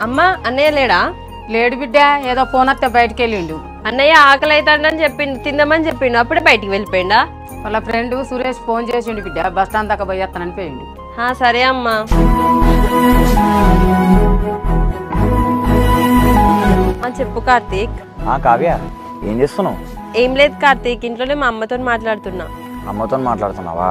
అమ్మా అన్నయ్య లేడా? లేడు బిడ్డ, ఏదో ఫోన్ వస్తే బయటికి వెళ్ళిండు. అన్నయ్య ఆకలి అవుతాడని చెప్పిండు, తిందామని చెప్పిండు, అప్పుడే బయటికి వెళ్ళిపోయిండా? వాళ్ళ ఫ్రెండ్ సురేష్ ఫోన్ చేసిండు బిడ్డ, బస్ స్టాండ్ దాకా పోయేస్తానని పోయిండు. సరే అమ్మా. చెప్పు కార్తీక్. కావ్య, ఏం చేస్తున్నావు? ఏం లేదు కార్తీక్, ఇంట్లోనే మా అమ్మతో మాట్లాడుతున్నా. అమ్మతో మాట్లాడుతున్నావా?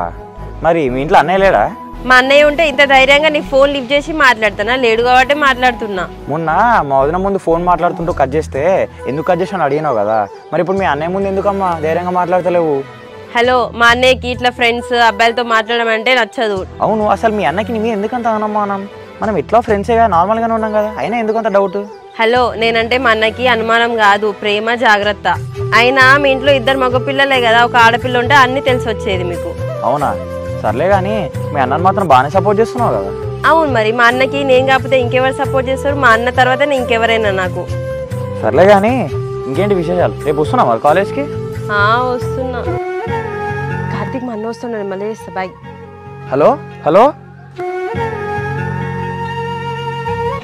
మరి మీ ఇంట్లో అన్నయ్య లేడా? మా అన్నయ్య ఉంటే ఇంత ధైర్యంగా నీకు ఫోన్ లిఫ్ట్ చేసి మాట్లాడుతున్నా, లేడు కాబట్టి మాట్లాడుతున్నా. మొన్న మా వదిన ముందు ఫోన్ మాట్లాడుతుంటూ కట్ చేస్తే ఎందుకు కట్ చేసాను అడిగినావు కదా, మరి ఇప్పుడు మీ అన్నయ్య ముందు ఎందుకమ్మా ధైర్యంగా మాట్లాడతలేవు? హలో, మా అన్నయ్యకి ఇట్లా ఫ్రెండ్స్ అబ్బాయిలతో మాట్లాడడం అంటే నచ్చదు. అవును, అసలు మీ అన్నకి నీ ఎందుకంత అనుమానం? మనం ఇట్లా ఫ్రెండ్సేగా నార్మల్గానే ఉన్నాం కదా, అయినా ఎందుకంత డౌట్? హలో, నేనంటే మా అన్నకి అనుమానం కాదు, ప్రేమ, జాగ్రత్త. అయినా మీ ఇంట్లో ఇద్దరు మగపిల్లలే కదా, ఒక ఆడపిల్ల ఉంటే అన్ని తెలిసి వచ్చేది మీకు. అవునా, సర్లే కానీ మీ అన్నని మాత్రం బాగానే సపోర్ట్ చేస్తున్నావు కదా. అవును, మరి మా అన్నకి నేను కాకపోతే ఇంకెవరు సపోర్ట్ చేస్తారు? మా అన్న తర్వాత ఇంకెవరైనా నాకు. సర్లే కానీ ఇంకేంటి విశేషాలు? రేపు వస్తున్నావా కాలేజ్కి? వస్తున్నా. కార్తీక్, మా అన్న వస్తున్నాడు, మళ్ళీ చేస్తా, బాయ్. హలో హలో,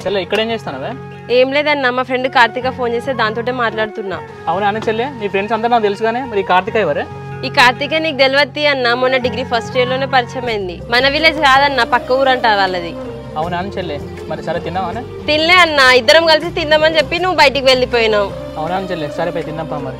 చెల్లె ఇక్కడేం చేస్తానవే? ఏం లేదన్న, మా ఫ్రెండ్ కార్తీక ఫోన్ చేస్తే దాంతో మాట్లాడుతున్నా. అవునా అన్న చెల్లె, నీ ఫ్రెండ్స్ అందరూ నాకు తెలుసు కానీ మరి కార్తీక ఎవరే? ఈ కార్తీక నీకు తెలియద్ది అన్న, మొన్న డిగ్రీ ఫస్ట్ ఇయర్ లోనే పరిచయం అయింది. మన విలేజ్ కాదన్న, పక్క ఊరు అంట వాళ్ళది. అవునా అన్న చెల్లె, మరి సరే తిన్నావా? తినలే అన్న, ఇద్దరం కలిసి తిందామని చెప్పి నువ్వు బయటికి వెళ్ళిపోయినావు. అవునా అన్న చెల్లె, సరే పోయి తిందాం మరి.